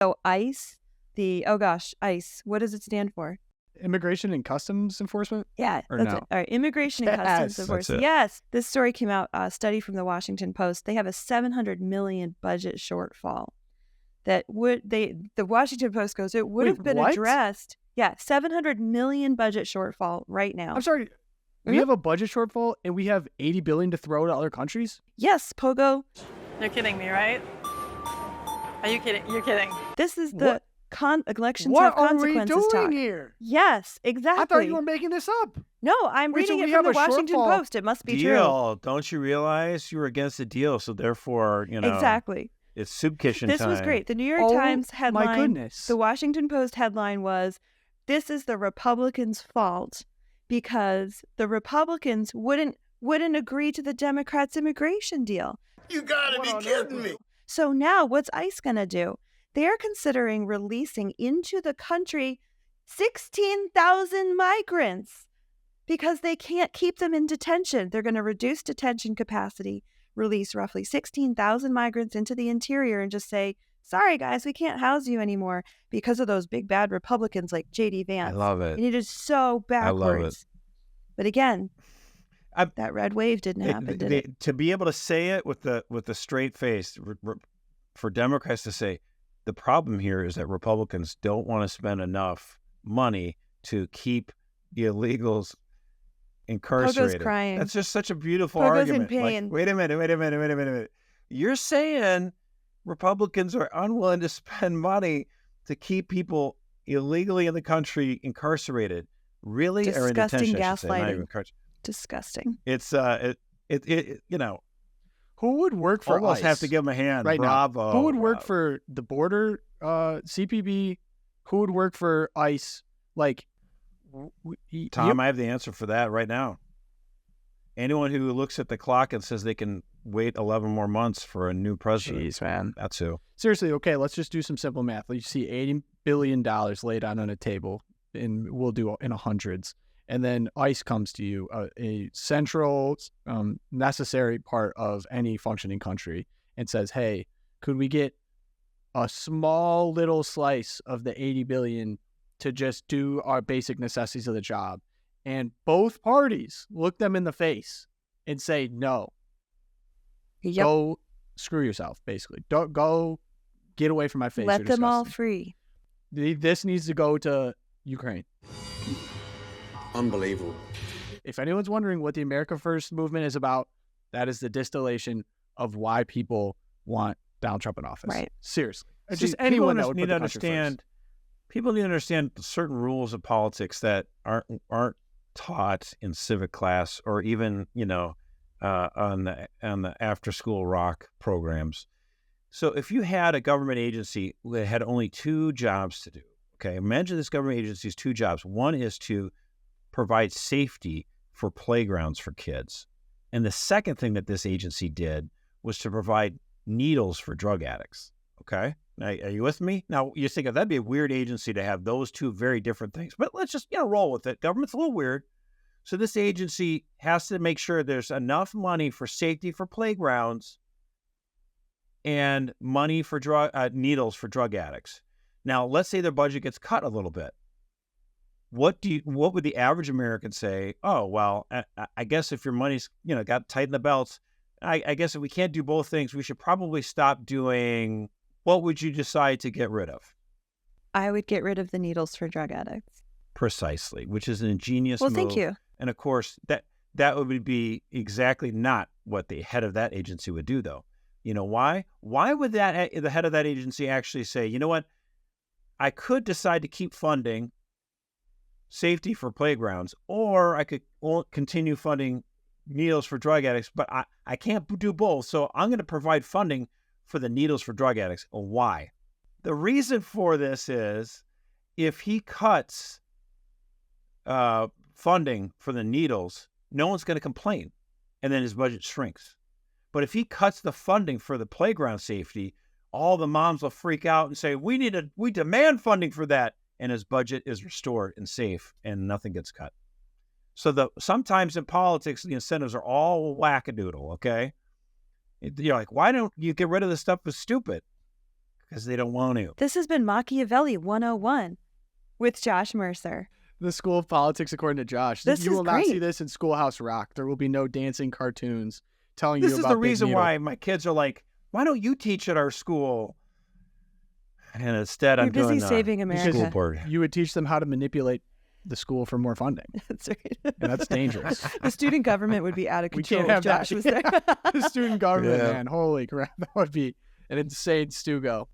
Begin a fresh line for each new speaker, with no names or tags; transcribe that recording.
So ICE, ICE, what does it stand for?
Immigration and Customs Enforcement?
Yeah,
Or
that's
no?
it. All right, Immigration and Customs
Yes.
That's
Enforcement.
it.
Yes, this story came out, a study from the Washington Post. They have a $700 million budget shortfall that the Washington Post goes, it would
Wait,
have been
what?
addressed. Yeah, $700 million budget shortfall right now.
I'm sorry. We have a budget shortfall and we have $80 billion to throw to other countries?
Yes, Pogo,
You're kidding me, right? Are you kidding? You're kidding.
this is
What?
the elections
What
have
are we
consequences
doing
talk.
here?
Yes, exactly.
I thought you were making this up.
No, I'm
Wait, so
reading
we
it from
have
the
a
Washington
shortfall.
Post. It must be true.
Deal. Don't you realize you were against the deal? So therefore,
Exactly.
it's soup kitchen
This
time.
was great. The New York
Oh,
Times
my
headline,
goodness.
the Washington Post headline was, "This is the Republicans' fault because the Republicans wouldn't agree to the Democrats' immigration deal."
You gotta be kidding me.
So now what's ICE going to do? They're considering releasing into the country 16,000 migrants because they can't keep them in detention. They're going to reduce detention capacity, release roughly 16,000 migrants into the interior and just say, sorry, guys, we can't house you anymore because of those big bad Republicans like J.D. Vance.
I love it.
And it is so backwards.
love it.
But again,
I-
that red wave didn't happen, did it?
To be able to say it with the straight face, for Democrats to say, the problem here is that Republicans don't want to spend enough money to keep illegals incarcerated.
crying.
That's just such a beautiful
Pogo's in
argument.
pain.
Like, wait a minute. You're saying Republicans are unwilling to spend money to keep people illegally in the country incarcerated. Really? Or in
Disgusting
detention, I should say, not even
gaslighting.
incarcerated.
Disgusting.
It's
Who would work for
almost
ICE
have to give them a hand.
right
Bravo.
now? Who would work
Bravo.
for the border CPB? Who would work for ICE? Like,
Tom, I have the answer for that right now. Anyone who looks at the clock and says they can wait 11 more months for a new president.
Jeez, man.
That's who.
Seriously, okay, let's just do some simple math. You see $80 billion laid out on a table, and we'll do in hundreds. And then ICE comes to you, a central, necessary part of any functioning country, and says, hey, could we get a small little slice of the $80 billion to just do our basic necessities of the job? And both parties look them in the face and say, no,
Yep.
go screw yourself, basically. Don't go get away from my face.
Let
You're
them all
disgusting.
free.
This needs to go to Ukraine.
Unbelievable.
If anyone's wondering what the America First movement is about, that is the distillation of why people want Donald Trump in office.
Right.
Seriously.
See,
Just anyone that
people
would
need
put
to
the country
understand. People need to understand certain rules of politics that aren't taught in civic class or even on the after school rock programs. So if you had a government agency that had only two jobs to do, okay, imagine this government agency's two jobs. One is to provide safety for playgrounds for kids. And the second thing that this agency did was to provide needles for drug addicts. Okay. Now, are you with me? Now, you think that'd be a weird agency to have those two very different things, but let's just roll with it. Government's a little weird. So this agency has to make sure there's enough money for safety for playgrounds and money for needles for drug addicts. Now, let's say their budget gets cut a little bit. What would the average American say? Oh, well, I guess if your money's, got tightened the belts, I guess if we can't do both things, we should probably stop doing. What would you decide to get rid of?
I would get rid of the needles for drug addicts.
Precisely, which is an ingenious
Well,
move.
thank you.
And of course, that would be exactly not what the head of that agency would do, though. You know why? Why would the head of that agency actually say, you know what? I could decide to keep funding safety for playgrounds, or I could continue funding needles for drug addicts, but I can't do both. So I'm going to provide funding for the needles for drug addicts. Why? The reason for this is if he cuts funding for the needles, no one's going to complain, and then his budget shrinks. But if he cuts the funding for the playground safety, all the moms will freak out and say, we demand funding for that. And his budget is restored and safe and nothing gets cut. So sometimes in politics, the incentives are all wackadoodle, okay? You're like, why don't you get rid of this stuff that's stupid? because they don't want to.
This has been Machiavelli 101 with Josh Mercer.
The School of Politics, according to Josh.
This
you
is
will not see
great.
this in Schoolhouse Rock. There will be no dancing cartoons telling
This
you
is
about
the
Big
reason
Needle.
why my kids are like, why don't you teach at our school? And instead,
You're
I'm
busy
doing
saving
school
America.
board.
You would teach them how to manipulate the school for more funding.
That's right.
And that's dangerous.
The student government would be out of
We
control
can't
if
have that.
Josh was there.
The student government,
Yeah.
man. Holy crap. That would be an insane stew-go.